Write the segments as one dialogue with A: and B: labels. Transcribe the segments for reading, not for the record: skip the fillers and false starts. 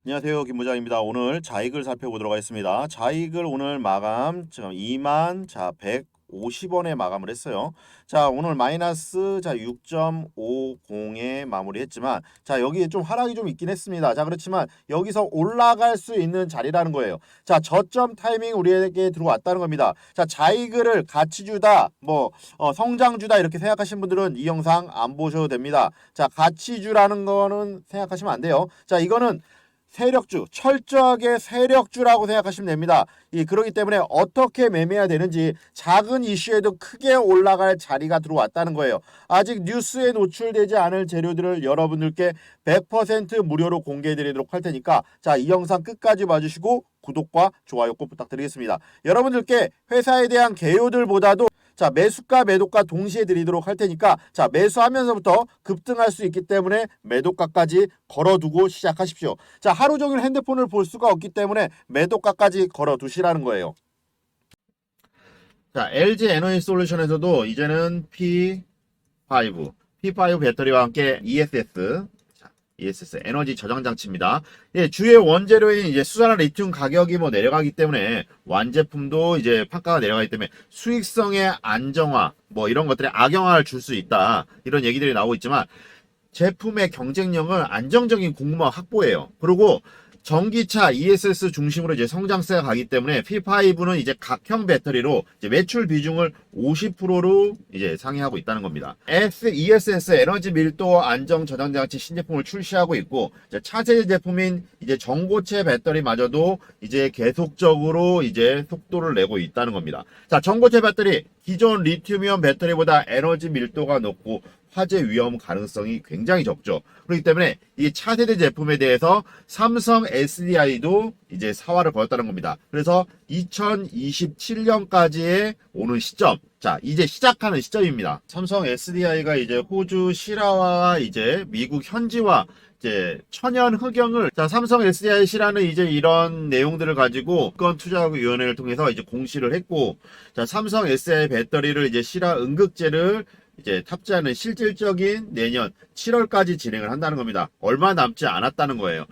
A: 안녕하세요. 김부장입니다. 오늘 자익을 살펴보도록 하겠습니다. 자익을 오늘 마감 지금 2만 150원에 마감을 했어요. 자, 오늘 마이너스 6.50에 마무리했지만 여기에 좀 하락이 좀 있긴 했습니다. 자, 그렇지만 여기서 올라갈 수 있는 자리라는 거예요. 자, 저점 타이밍 우리에게 들어왔다는 겁니다. 자, 자익을 가치주다 성장주다 이렇게 생각하시는 분들은 이 영상 안 보셔도 됩니다. 자, 가치주라는 거는 생각하시면 안 돼요. 자, 이거는 세력주, 철저하게 세력주라고 생각하시면 됩니다. 그렇기 때문에 어떻게 매매해야 되는지 작은 이슈에도 크게 올라갈 자리가 들어왔다는 거예요. 아직 뉴스에 노출되지 않을 재료들을 여러분들께 100% 무료로 공개해 드리도록 할 테니까 이 영상 끝까지 봐주시고 구독과 좋아요 꼭 부탁드리겠습니다. 여러분들께 회사에 대한 개요들보다도 매수가 매도가 동시에 드리도록 할 테니까 매수하면서부터 급등할 수 있기 때문에 매도가까지 걸어두고 시작하십시오. 하루 종일 핸드폰을 볼 수가 없기 때문에 매도가까지 걸어두시라는 거예요. LG 에너지 솔루션에서도 이제는 P5 배터리와 함께 ESS 에너지 저장 장치입니다. 주요 원재료인 이제 수산화 리튬 가격이 내려가기 때문에 완제품도 이제 판가가 내려가기 때문에 수익성의 안정화 이런 것들에 악영향을 줄 수 있다. 이런 얘기들이 나오고 있지만 제품의 경쟁력은 안정적인 공급망 확보예요. 그리고 전기차 ESS 중심으로 이제 성장세가 가기 때문에 P5는 이제 각형 배터리로 이제 매출 비중을 50%로 이제 상회하고 있다는 겁니다. ESS 에너지 밀도 안정 저장 장치 신제품을 출시하고 있고, 차세대 제품인 이제 전고체 배터리마저도 이제 계속적으로 이제 속도를 내고 있다는 겁니다. 전고체 배터리 기존 리튬이온 배터리보다 에너지 밀도가 높고 화재 위험 가능성이 굉장히 적죠. 그렇기 때문에 이 차세대 제품에 대해서 삼성 SDI도 이제 사활을 걸었다는 겁니다. 그래서 2027년까지의 오는 시점, 이제 시작하는 시점입니다. 삼성 SDI가 이제 호주 실화와 이제 미국 현지화 이제 천연 흑영을 삼성 SDI 실화는 이제 이런 내용들을 가지고 국가투자위원회를 통해서 이제 공시를 했고, 삼성 SDI 배터리를 이제 실화 응급제를 이제 탑재하는 실질적인 내년 7월까지 진행을 한다는 겁니다. 얼마 남지 않았다는 거예요.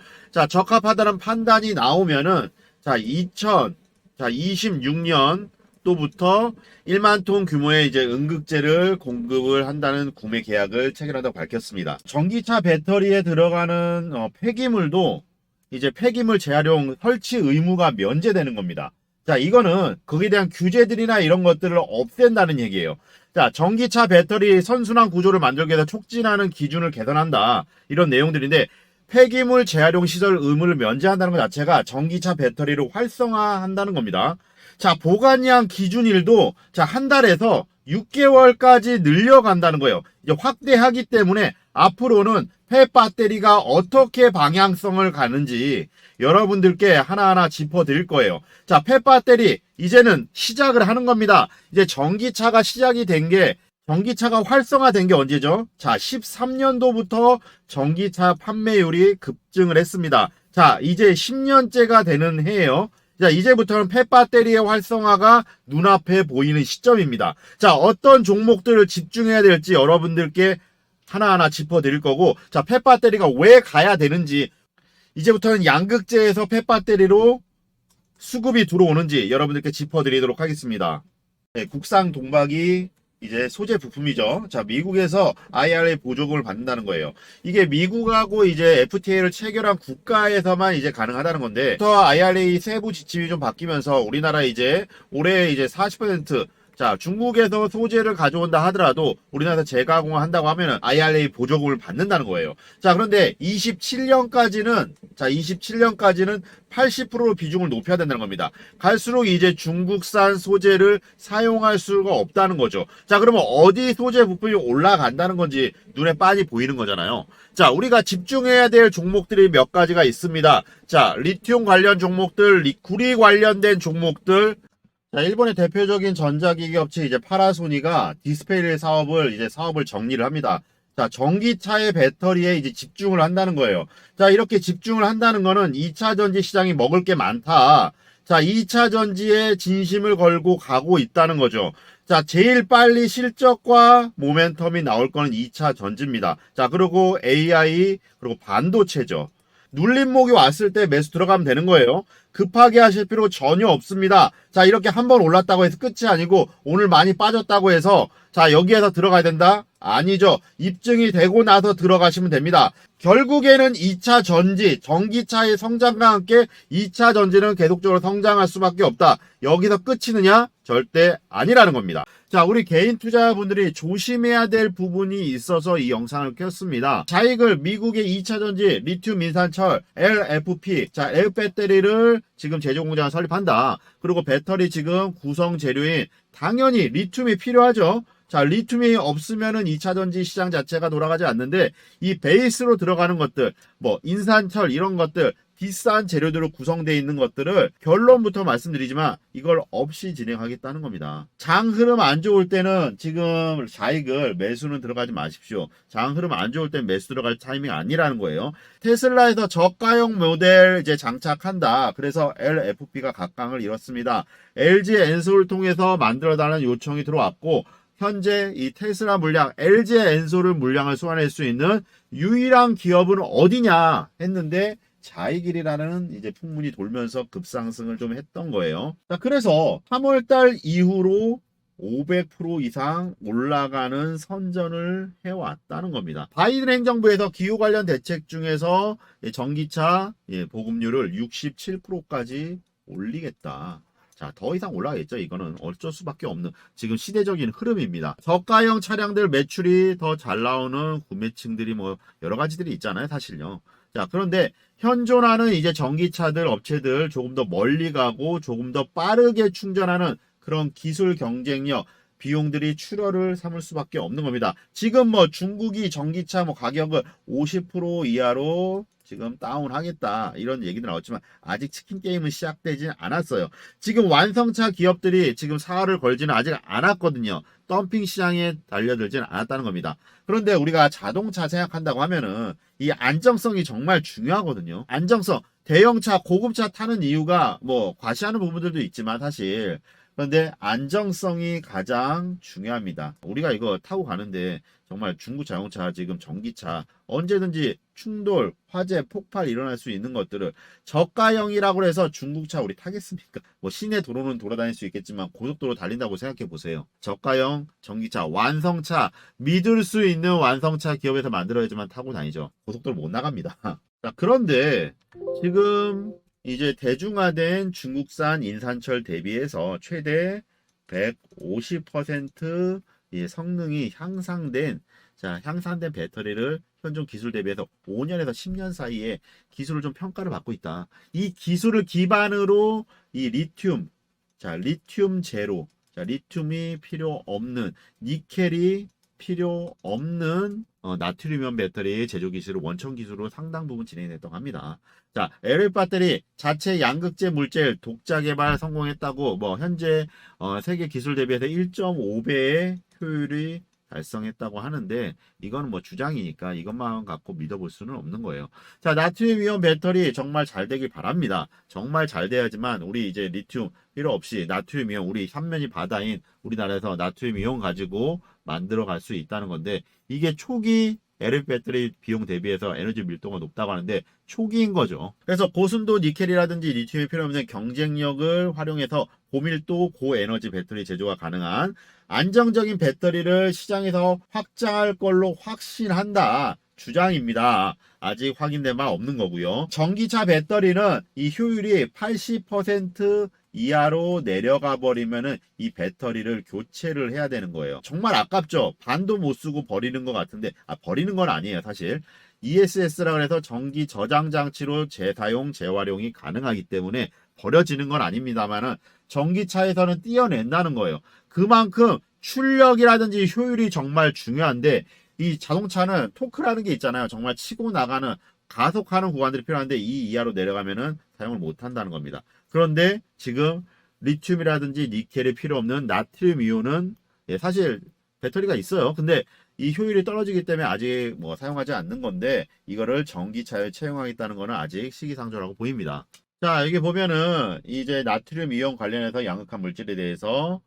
A: 적합하다는 판단이 나오면은 2026년 또부터 1만 톤 규모의 이제 응급제를 공급을 한다는 구매 계약을 체결한다고 밝혔습니다. 전기차 배터리에 들어가는 폐기물도 이제 폐기물 재활용 설치 의무가 면제되는 겁니다. 이거는 거기에 대한 규제들이나 이런 것들을 없앤다는 얘기예요. 전기차 배터리 선순환 구조를 만들기 위해서 촉진하는 기준을 개선한다. 이런 내용들인데, 폐기물 재활용 시설 의무를 면제한다는 것 자체가 전기차 배터리를 활성화한다는 겁니다. 보관량 기준일도 한 달에서 6개월까지 늘려간다는 거예요. 이제 확대하기 때문에 앞으로는 폐배터리가 어떻게 방향성을 가는지 여러분들께 하나하나 짚어드릴 거예요. 폐배터리 이제는 시작을 하는 겁니다. 이제 전기차가 시작이 된 게, 전기차가 활성화된 게 언제죠? 13년도부터 전기차 판매율이 급증을 했습니다. 이제 10년째가 되는 해예요. 이제부터는 폐배터리의 활성화가 눈앞에 보이는 시점입니다. 어떤 종목들을 집중해야 될지 여러분들께 하나하나 짚어드릴 거고, 폐배터리가 왜 가야 되는지, 이제부터는 양극재에서 폐배터리로 수급이 들어오는지 여러분들께 짚어드리도록 하겠습니다. 국산 동박이 이제 소재 부품이죠. 미국에서 IRA 보조금을 받는다는 거예요. 이게 미국하고 이제 FTA를 체결한 국가에서만 이제 가능하다는 건데, 또 IRA 세부 지침이 좀 바뀌면서 우리나라 이제 올해 이제 40% 중국에서 소재를 가져온다 하더라도 우리나라에서 재가공을 한다고 하면은 IRA 보조금을 받는다는 거예요. 그런데 27년까지는 80%로 비중을 높여야 된다는 겁니다. 갈수록 이제 중국산 소재를 사용할 수가 없다는 거죠. 그러면 어디 소재 부품이 올라간다는 건지 눈에 빤히 보이는 거잖아요. 우리가 집중해야 될 종목들이 몇 가지가 있습니다. 리튬 관련 종목들, 구리 관련된 종목들, 일본의 대표적인 전자기기 업체 이제 파라소니가 디스플레이 사업을 정리를 합니다. 전기차의 배터리에 이제 집중을 한다는 거예요. 이렇게 집중을 한다는 거는 2차 전지 시장이 먹을 게 많다. 2차 전지에 진심을 걸고 가고 있다는 거죠. 제일 빨리 실적과 모멘텀이 나올 거는 2차 전지입니다. 그리고 AI, 그리고 반도체죠. 눌림목이 왔을 때 매수 들어가면 되는 거예요. 급하게 하실 필요 전혀 없습니다. 자, 이렇게 한번 올랐다고 해서 끝이 아니고 오늘 많이 빠졌다고 해서 자, 여기에서 들어가야 된다? 아니죠. 입증이 되고 나서 들어가시면 됩니다. 결국에는 2차 전지, 전기차의 성장과 함께 2차 전지는 계속적으로 성장할 수밖에 없다. 여기서 끝이느냐? 절대 아니라는 겁니다. 자, 우리 개인 투자자분들이 조심해야 될 부분이 있어서 이 영상을 켰습니다. 자익을 미국의 2차 전지, 리튬 인산철, LFP, 자, L 배터리를 지금 제조 공장을 설립한다. 그리고 배터리 지금 구성 재료인 당연히 리튬이 필요하죠. 자, 리튬이 없으면은 2차 전지 시장 자체가 돌아가지 않는데 이 베이스로 들어가는 것들, 뭐 인산철 이런 것들 비싼 재료들로 구성되어 있는 것들을 결론부터 말씀드리지만 이걸 없이 진행하겠다는 겁니다. 장 흐름 안 좋을 때는 지금 자익을 매수는 들어가지 마십시오. 장 흐름 안 좋을 땐 매수 들어갈 타이밍이 아니라는 거예요. 테슬라에서 저가형 모델 이제 장착한다. 그래서 LFP가 각광을 이뤘습니다. LG 엔솔을 통해서 만들어달라는 요청이 들어왔고 현재 이 테슬라 물량, LG 엔솔을 물량을 소화할 수 있는 유일한 기업은 어디냐 했는데 자이길이라는 이제 풍문이 돌면서 급상승을 좀 했던 거예요. 자, 그래서 3월달 이후로 500% 이상 올라가는 선전을 해왔다는 겁니다. 바이든 행정부에서 기후 관련 대책 중에서 전기차 보급률을 67%까지 올리겠다. 자, 더 이상 올라가겠죠. 이거는 어쩔 수밖에 없는 지금 시대적인 흐름입니다. 저가형 차량들 매출이 더 잘 나오는 구매층들이 뭐 여러 가지들이 있잖아요. 사실요. 자, 그런데 현존하는 이제 전기차들 업체들 조금 더 멀리 가고 조금 더 빠르게 충전하는 그런 기술 경쟁력 비용들이 출혈을 삼을 수밖에 없는 겁니다. 지금 뭐 중국이 전기차 뭐 가격을 50% 이하로 지금 다운하겠다 이런 얘기도 나왔지만 아직 치킨 게임은 시작되지 않았어요. 지금 완성차 기업들이 지금 사활을 걸지는 아직 않았거든요. 덤핑 시장에 달려들지는 않았다는 겁니다. 그런데 우리가 자동차 생각한다고 하면은 이 안정성이 정말 중요하거든요. 안정성, 대형차, 고급차 타는 이유가 뭐 과시하는 부분들도 있지만 사실 그런데 안정성이 가장 중요합니다. 우리가 이거 타고 가는데 정말 중국 자동차, 지금 전기차 언제든지 충돌, 화재, 폭발 일어날 수 있는 것들을 저가형이라고 해서 중국차 우리 타겠습니까? 뭐 시내 도로는 돌아다닐 수 있겠지만 고속도로 달린다고 생각해 보세요. 저가형 전기차, 완성차, 믿을 수 있는 완성차 기업에서 만들어야지만 타고 다니죠. 고속도로 못 나갑니다. 자, 그런데 지금 이제 대중화된 중국산 인산철 대비해서 최대 150% 성능이 향상된 배터리를 현존 기술 대비해서 5년에서 10년 사이에 기술을 좀 평가를 받고 있다. 이 기술을 기반으로 이 리튬, 리튬 제로, 리튬이 필요 없는 니켈이 필요 없는 나트륨이온 배터리 제조 기술을 원천 기술로 상당 부분 진행됐다고 합니다. 자, LF 배터리 자체 양극재 물질 독자 개발 성공했다고 뭐 현재 세계 기술 대비해서 1.5배의 효율이 달성했다고 하는데 이거는 뭐 주장이니까 이것만 갖고 믿어볼 수는 없는 거예요. 자, 나트륨 이온 배터리 정말 잘 되길 바랍니다. 정말 잘 돼야지만 우리 이제 리튬 필요 없이 나트륨 이온 우리 삼면이 바다인 우리나라에서 나트륨 이온 가지고 만들어 갈 수 있다는 건데 이게 초기 LF 배터리 비용 대비해서 에너지 밀도가 높다고 하는데 초기인 거죠. 그래서 고순도 니켈이라든지 리튬이 필요 없는 경쟁력을 활용해서 고밀도 고에너지 배터리 제조가 가능한 안정적인 배터리를 시장에서 확장할 걸로 확신한다. 주장입니다. 아직 확인된 바 없는 거고요. 전기차 배터리는 이 효율이 80% 이하로 내려가 버리면은 이 배터리를 교체를 해야 되는 거예요. 정말 아깝죠. 반도 못 쓰고 버리는 것 같은데 버리는 건 아니에요. 사실 ESS라고 해서 전기 저장 장치로 재사용 재활용이 가능하기 때문에 버려지는 건 아닙니다만은 전기차에서는 떼어낸다는 거예요. 그만큼 출력이라든지 효율이 정말 중요한데 이 자동차는 토크라는 게 있잖아요. 정말 치고 나가는 가속하는 구간들이 필요한데 이 이하로 내려가면은 사용을 못 한다는 겁니다. 그런데 지금 리튬이라든지 니켈이 필요 없는 나트륨 이온은 사실 배터리가 있어요. 근데 이 효율이 떨어지기 때문에 아직 뭐 사용하지 않는 건데 이거를 전기차에 채용하겠다는 거는 아직 시기상조라고 보입니다. 자, 여기 보면은 이제 나트륨 이온 관련해서 양극한 물질에 대해서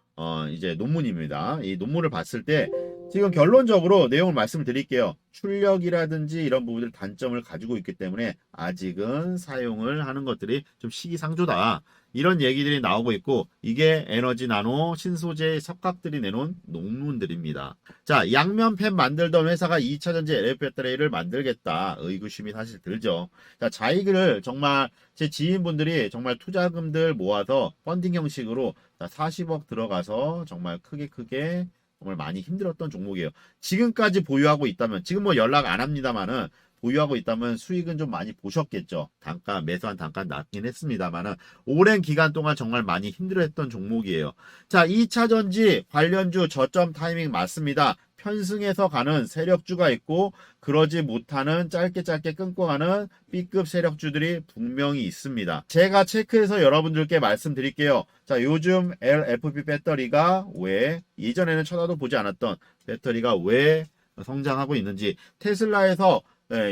A: 이제 논문입니다. 이 논문을 봤을 때 지금 결론적으로 내용을 말씀드릴게요. 출력이라든지 이런 부분들 단점을 가지고 있기 때문에 아직은 사용을 하는 것들이 좀 시기상조다. 이런 얘기들이 나오고 있고, 이게 에너지 나노 신소재 석학들이 내놓은 논문들입니다. 자, 양면펜 만들던 회사가 2차전지 LFP 배터리를 만들겠다. 의구심이 사실 들죠. 자, 자익을 정말 제 지인분들이 정말 투자금들 모아서 펀딩 형식으로 40억 들어가서 정말 크게 정말 많이 힘들었던 종목이에요. 지금까지 보유하고 있다면, 지금 뭐 연락 안 합니다만은, 보유하고 있다면 수익은 좀 많이 보셨겠죠. 단가, 매수한 단가 낮긴 했습니다만은, 오랜 기간 동안 정말 많이 힘들어했던 종목이에요. 자, 2차전지 관련주 저점 타이밍 맞습니다. 편승해서 가는 세력주가 있고, 그러지 못하는 짧게 끊고 가는 B급 세력주들이 분명히 있습니다. 제가 체크해서 여러분들께 말씀드릴게요. 자, 요즘 LFP 배터리가 왜 예전에는 쳐다도 보지 않았던 배터리가 왜 성장하고 있는지, 테슬라에서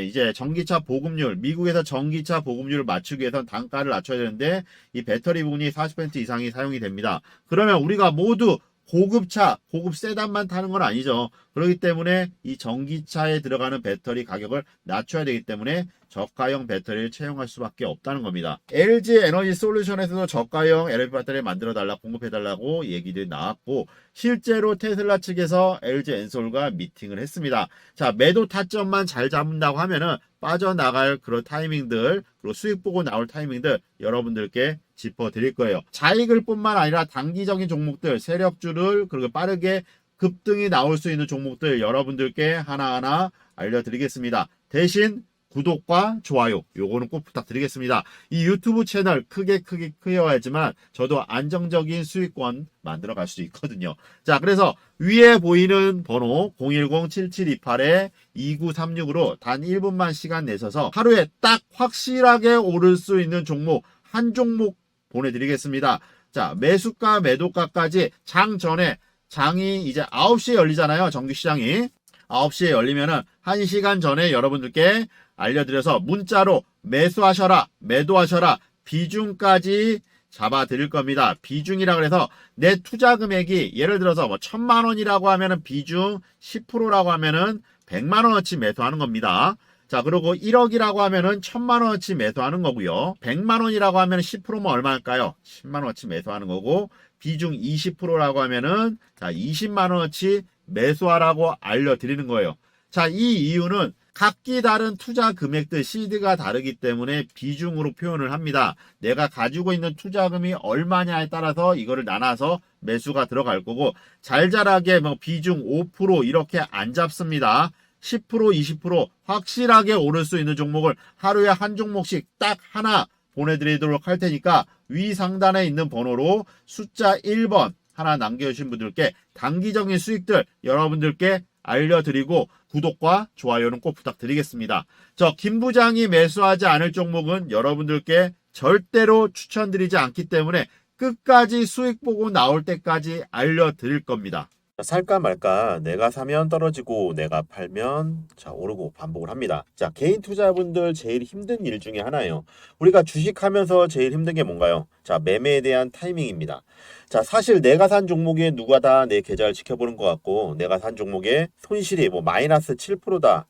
A: 이제 전기차 보급률, 미국에서 전기차 보급률을 맞추기 위해서 단가를 낮춰야 되는데 이 배터리 부분이 40% 이상이 사용이 됩니다. 그러면 우리가 모두 고급차, 고급 세단만 타는 건 아니죠. 그렇기 때문에 이 전기차에 들어가는 배터리 가격을 낮춰야 되기 때문에 저가형 배터리를 채용할 수밖에 없다는 겁니다. LG 에너지 솔루션에서도 저가형 LFP 배터리 만들어달라, 공급해달라고 얘기들이 나왔고, 실제로 테슬라 측에서 LG 엔솔과 미팅을 했습니다. 자, 매도 타점만 잘 잡는다고 하면은 빠져나갈 그런 타이밍들, 그리고 수익 보고 나올 타이밍들 여러분들께 짚어드릴 거예요. 자익을 뿐만 아니라 단기적인 종목들, 세력주를 그리고 빠르게 급등이 나올 수 있는 종목들 여러분들께 하나하나 알려드리겠습니다. 대신 구독과 좋아요 요거는 꼭 부탁드리겠습니다. 이 유튜브 채널 크게 키워야지만 저도 안정적인 수익권 만들어 갈 수 있거든요. 자, 그래서 위에 보이는 번호 010-7728-2936으로 단 1분만 시간 내셔서 하루에 딱 확실하게 오를 수 있는 종목 한 종목 보내드리겠습니다. 자, 매수가 매도가까지 장 전에, 장이 이제 9시에 열리잖아요. 정규시장이 9시에 열리면은 1시간 전에 여러분들께 알려드려서 문자로 매수하셔라, 매도하셔라, 비중까지 잡아 드릴 겁니다. 비중이라 그래서 내 투자 금액이 예를 들어서 뭐 1000만 원이라고 하면은 비중 10%라고 하면은 100만 원어치 매수하는 겁니다. 자, 그리고 1억이라고 하면은 1000만 원어치 매수하는 거고요. 100만 원이라고 하면 10%면 얼마일까요? 10만 원어치 매수하는 거고, 비중 20%라고 하면은 자, 20만 원어치 매수하라고 알려드리는 거예요. 자, 이 이유는 각기 다른 투자 금액들 시드가 다르기 때문에 비중으로 표현을 합니다. 내가 가지고 있는 투자금이 얼마냐에 따라서 이거를 나눠서 매수가 들어갈 거고, 잘잘하게 뭐 비중 5% 이렇게 안 잡습니다. 10%, 20% 확실하게 오를 수 있는 종목을 하루에 한 종목씩 딱 하나 보내드리도록 할 테니까 위 상단에 있는 번호로 숫자 1번 하나 남겨주신 분들께 단기적인 수익들 여러분들께 알려드리고, 구독과 좋아요는 꼭 부탁드리겠습니다. 저 김 부장이 매수하지 않을 종목은 여러분들께 절대로 추천드리지 않기 때문에 끝까지 수익 보고 나올 때까지 알려드릴 겁니다. 살까 말까, 내가 사면 떨어지고 내가 팔면 자 오르고 반복을 합니다. 자, 개인 투자분들 제일 힘든 일 중에 하나예요. 우리가 주식하면서 제일 힘든 게 뭔가요? 자, 매매에 대한 타이밍입니다. 자, 사실 내가 산 종목에 누가 다 내 계좌를 지켜보는 것 같고, 내가 산 종목에 손실이 뭐 마이너스 7%다.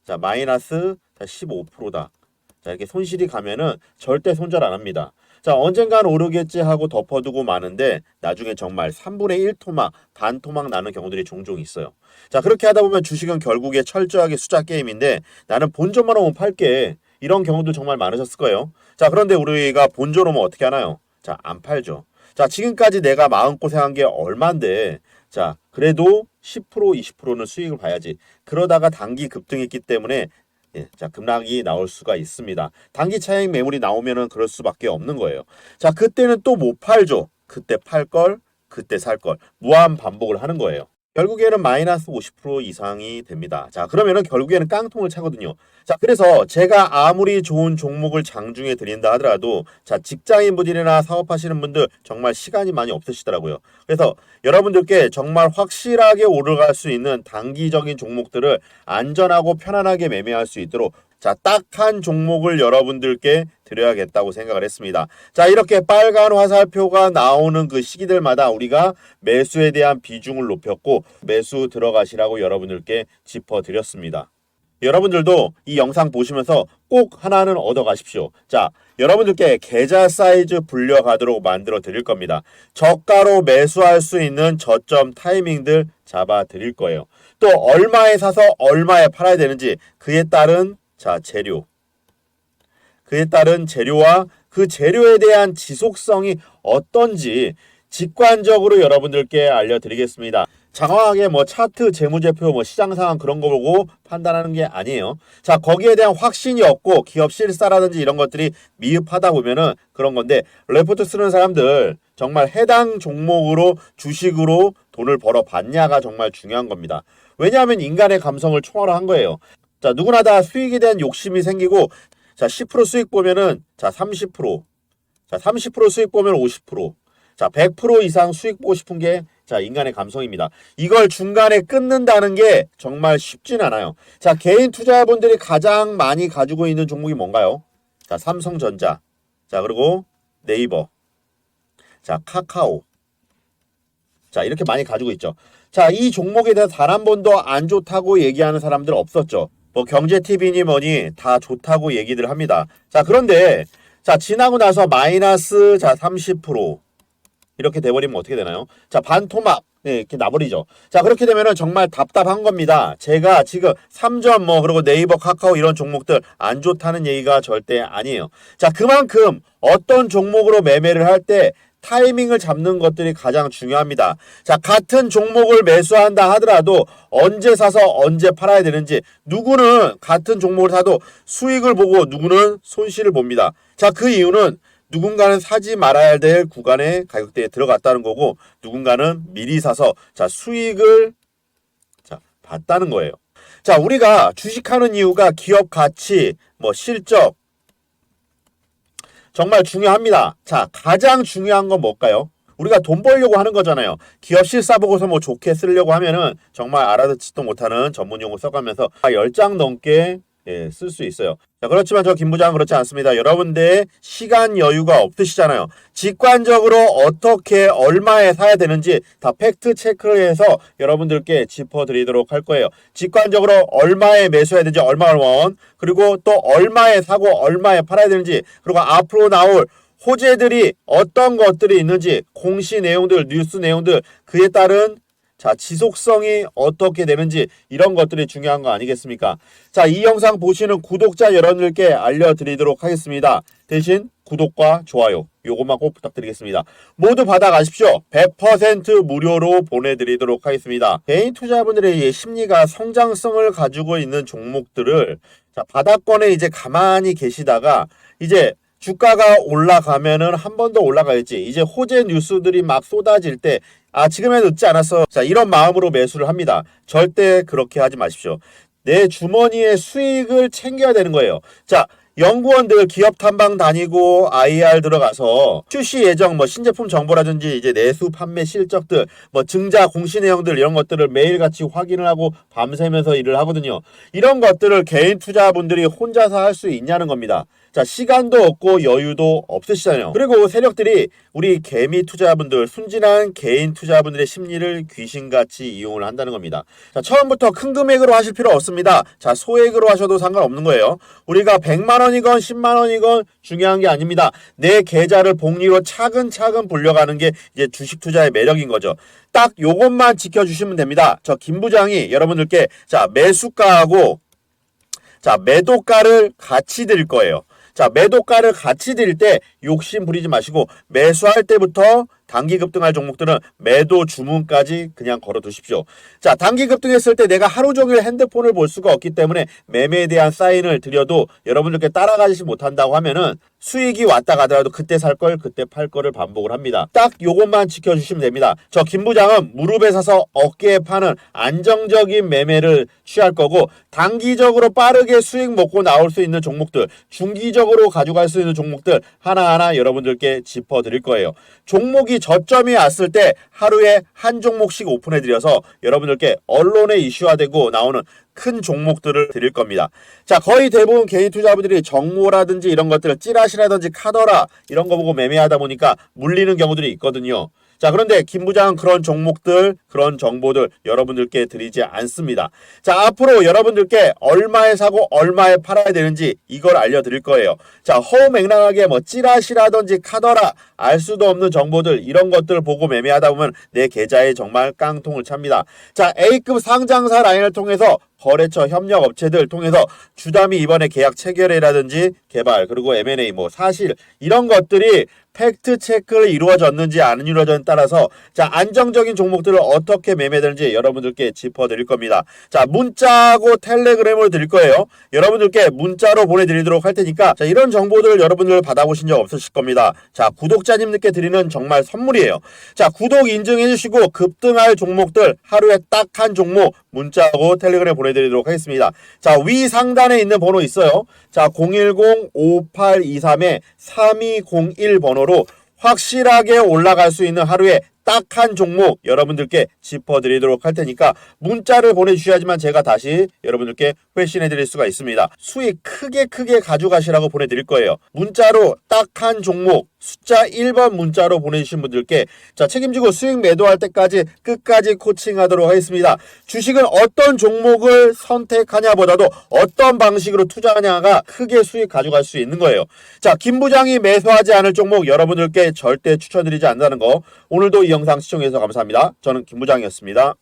A: 자, 마이너스 15%다. 자, 이렇게 손실이 가면은 절대 손절 안 합니다. 자, 언젠간 오르겠지 하고 덮어두고 마는데 나중에 정말 3분의 1 토막, 반 토막 나는 경우들이 종종 있어요. 자, 그렇게 하다 보면 주식은 결국에 철저하게 숫자 게임인데, 나는 본전만 오면 팔게, 이런 경우도 정말 많으셨을 거예요. 자, 그런데 우리가 본전 오면 어떻게 하나요? 자, 안 팔죠. 자, 지금까지 내가 마음고생한 게 얼만데, 자, 그래도 10%, 20%는 수익을 봐야지. 그러다가 단기 급등했기 때문에 자, 급락이 나올 수가 있습니다. 단기 차익 매물이 나오면은 그럴 수밖에 없는 거예요. 자, 그때는 또 못 팔죠. 그때 팔 걸, 그때 살 걸. 무한 반복을 하는 거예요. 결국에는 마이너스 50% 이상이 됩니다. 자, 그러면은 결국에는 깡통을 차거든요. 자, 그래서 제가 아무리 좋은 종목을 장중에 드린다 하더라도, 자, 직장인분들이나 사업하시는 분들 정말 시간이 많이 없으시더라고요. 그래서 여러분들께 정말 확실하게 오르갈 수 있는 단기적인 종목들을 안전하고 편안하게 매매할 수 있도록 자, 딱 한 종목을 여러분들께 드려야겠다고 생각을 했습니다. 자, 이렇게 빨간 화살표가 나오는 그 시기들마다 우리가 매수에 대한 비중을 높였고 매수 들어가시라고 여러분들께 짚어드렸습니다. 여러분들도 이 영상 보시면서 꼭 하나는 얻어 가십시오. 자, 여러분들께 계좌 사이즈 불려가도록 만들어 드릴 겁니다. 저가로 매수할 수 있는 저점 타이밍들 잡아 드릴 거예요. 또 얼마에 사서 얼마에 팔아야 되는지 그에 따른 자, 재료. 그에 따른 재료와 그 재료에 대한 지속성이 어떤지 직관적으로 여러분들께 알려드리겠습니다. 장황하게 뭐 차트, 재무제표, 뭐 시장 상황 그런 거 보고 판단하는 게 아니에요. 자, 거기에 대한 확신이 없고 기업 실사라든지 이런 것들이 미흡하다 보면은 그런 건데 레포트 쓰는 사람들 정말 해당 종목으로 주식으로 돈을 벌어 봤냐가 정말 중요한 겁니다. 왜냐하면 인간의 감성을 총괄한 거예요. 자, 누구나 다 수익에 대한 욕심이 생기고 자, 10% 수익 보면은 자, 30%. 자, 30% 수익 보면 50%. 자, 100% 이상 수익 보고 싶은 게 자, 인간의 감성입니다. 이걸 중간에 끊는다는 게 정말 쉽진 않아요. 자, 개인 투자자분들이 가장 많이 가지고 있는 종목이 뭔가요? 자, 삼성전자. 자, 그리고 네이버. 자, 카카오. 자, 이렇게 많이 가지고 있죠. 자, 이 종목에 대해서 단 한 번도 안 좋다고 얘기하는 사람들 없었죠. 뭐 경제TV니 뭐니 다 좋다고 얘기들 합니다. 자, 그런데 자, 지나고 나서 마이너스 자, 30% 이렇게 돼버리면 어떻게 되나요? 자, 반토막 네, 이렇게 나버리죠. 자, 그렇게 되면은 정말 답답한 겁니다. 제가 지금 3점 뭐 그리고 네이버, 카카오 이런 종목들 안 좋다는 얘기가 절대 아니에요. 자, 그만큼 어떤 종목으로 매매를 할 때 타이밍을 잡는 것들이 가장 중요합니다. 자, 같은 종목을 매수한다 하더라도 언제 사서 언제 팔아야 되는지 누구는 같은 종목을 사도 수익을 보고 누구는 손실을 봅니다. 자, 그 이유는 누군가는 사지 말아야 될 구간의 가격대에 들어갔다는 거고 누군가는 미리 사서 자, 수익을 자, 봤다는 거예요. 자, 우리가 주식하는 이유가 기업 가치, 뭐 실적 정말 중요합니다. 자, 가장 중요한 건 뭘까요? 우리가 돈 벌려고 하는 거잖아요. 기업 실사 보고서 뭐 좋게 쓰려고 하면은 정말 알아듣지도 못하는 전문 용어 써가면서 10장 넘게 쓸 수 있어요. 자, 그렇지만 저 김 부장은 그렇지 않습니다. 여러분들 시간 여유가 없으시잖아요. 직관적으로 어떻게 얼마에 사야 되는지 다 팩트 체크를 해서 여러분들께 짚어드리도록 할 거예요. 직관적으로 얼마에 매수해야 되는지 얼마 원 그리고 또 얼마에 사고 얼마에 팔아야 되는지 그리고 앞으로 나올 호재들이 어떤 것들이 있는지 공시 내용들, 뉴스 내용들 그에 따른 자, 지속성이 어떻게 되는지 이런 것들이 중요한 거 아니겠습니까? 자, 이 영상 보시는 구독자 여러분들께 알려드리도록 하겠습니다. 대신 구독과 좋아요 요것만 꼭 부탁드리겠습니다. 모두 받아가십시오. 100% 무료로 보내드리도록 하겠습니다. 개인 투자자분들의 심리가 성장성을 가지고 있는 종목들을 자, 바닥권에 이제 가만히 계시다가 이제 주가가 올라가면은 한 번 더 올라가야지. 이제 호재 뉴스들이 막 쏟아질 때 아, 지금은 늦지 않았어. 자, 이런 마음으로 매수를 합니다. 절대 그렇게 하지 마십시오. 내 주머니의 수익을 챙겨야 되는 거예요. 자, 연구원들 기업 탐방 다니고 IR 들어가서 출시 예정 뭐 신제품 정보라든지 이제 내수 판매 실적들 뭐 증자 공시 내용들 이런 것들을 매일같이 확인을 하고 밤새면서 일을 하거든요. 이런 것들을 개인 투자분들이 혼자서 할 수 있냐는 겁니다. 자, 시간도 없고 여유도 없으시잖아요. 그리고 세력들이 우리 개미 투자분들, 순진한 개인 투자분들의 심리를 귀신같이 이용을 한다는 겁니다. 자, 처음부터 큰 금액으로 하실 필요 없습니다. 자, 소액으로 하셔도 상관없는 거예요. 우리가 100만 원이건 10만 원이건 중요한 게 아닙니다. 내 계좌를 복리로 차근차근 불려가는 게 이제 주식 투자의 매력인 거죠. 딱 요것만 지켜주시면 됩니다. 저 김 부장이 여러분들께 자, 매수가하고 자, 매도가를 같이 드릴 거예요. 자, 매도가를 같이 드릴 때 욕심 부리지 마시고 매수할 때부터 단기 급등할 종목들은 매도 주문까지 그냥 걸어 두십시오. 자, 단기 급등했을 때 내가 하루 종일 핸드폰을 볼 수가 없기 때문에 매매에 대한 사인을 드려도 여러분들께 따라가지 못한다고 하면은 수익이 왔다 가더라도 그때 살 걸 그때 팔 거를 반복을 합니다. 딱 요것만 지켜주시면 됩니다. 저 김 부장은 무릎에 사서 어깨에 파는 안정적인 매매를 취할 거고 단기적으로 빠르게 수익 먹고 나올 수 있는 종목들, 중기적으로 가져갈 수 있는 종목들 하나하나 여러분들께 짚어드릴 거예요. 종목이 저점이 왔을 때 하루에 한 종목씩 오픈해드려서 여러분들께 언론에 이슈화되고 나오는 큰 종목들을 드릴 겁니다. 자, 거의 대부분 개인 투자자분들이 정모라든지 이런 것들을 찌라시라든지 카더라 이런 거 보고 매매하다 보니까 물리는 경우들이 있거든요. 자, 그런데 김 부장은 그런 종목들, 그런 정보들 여러분들께 드리지 않습니다. 자, 앞으로 여러분들께 얼마에 사고 얼마에 팔아야 되는지 이걸 알려드릴 거예요. 자, 허무맹랑하게 뭐 찌라시라든지 카더라 알 수도 없는 정보들 이런 것들 보고 매매하다 보면 내 계좌에 정말 깡통을 찹니다. 자, A급 상장사 라인을 통해서 거래처 협력 업체들 통해서 주담이 이번에 계약 체결이라든지 개발 그리고 M&A 뭐 사실 이런 것들이 팩트 체크를 이루어졌는지 안 이루어졌는지에 따라서 자, 안정적인 종목들을 어떻게 매매되는지 여러분들께 짚어드릴 겁니다. 자, 문자하고 텔레그램으로 드릴 거예요. 여러분들께 문자로 보내드리도록 할 테니까 자, 이런 정보들을 여러분들 받아보신 적 없으실 겁니다. 자, 구독자님들께 드리는 정말 선물이에요. 자, 구독 인증해 주시고 급등할 종목들 하루에 딱 한 종목 문자하고 텔레그램 보내드리도록 하겠습니다. 자, 위 상단에 있는 번호 있어요. 자, 010-5823-3201 번호로 확실하게 올라갈 수 있는 하루에 딱 한 종목 여러분들께 짚어드리도록 할 테니까 문자를 보내주셔야지만 제가 다시 여러분들께 회신해드릴 수가 있습니다. 수익 크게 가져가시라고 보내드릴 거예요. 문자로 딱 한 종목 숫자 1번 문자로 보내주신 분들께 자, 책임지고 수익 매도할 때까지 끝까지 코칭하도록 하겠습니다. 주식은 어떤 종목을 선택하냐 보다도 어떤 방식으로 투자하냐가 크게 수익 가져갈 수 있는 거예요. 자, 김 부장이 매수하지 않을 종목 여러분들께 절대 추천드리지 않는다는 거 오늘도 이 영상 시청해주셔서 감사합니다. 저는 김 부장이었습니다.